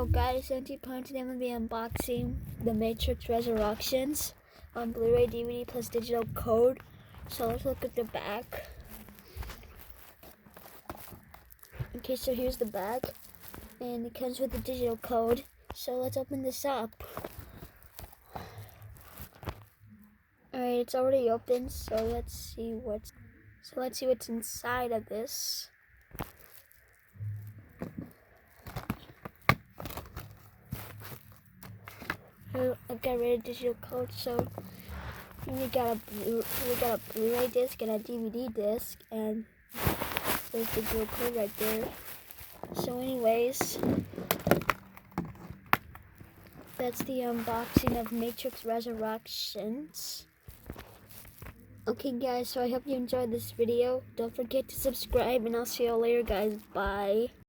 So guys, today I'm going to be unboxing The Matrix Resurrections on Blu-ray, DVD plus digital code. So let's look at the back. Okay, so here's the back, and it comes with the digital code. So let's open this up. Alright, it's already open, so let's see what's inside of this. I've got rid of digital code, so we got a Blu-ray disc and a DVD disc, and there's the digital code right there. So anyways, that's the unboxing of Matrix Resurrections. Okay guys, so I hope you enjoyed this video. Don't forget to subscribe, and I'll see you later guys. Bye.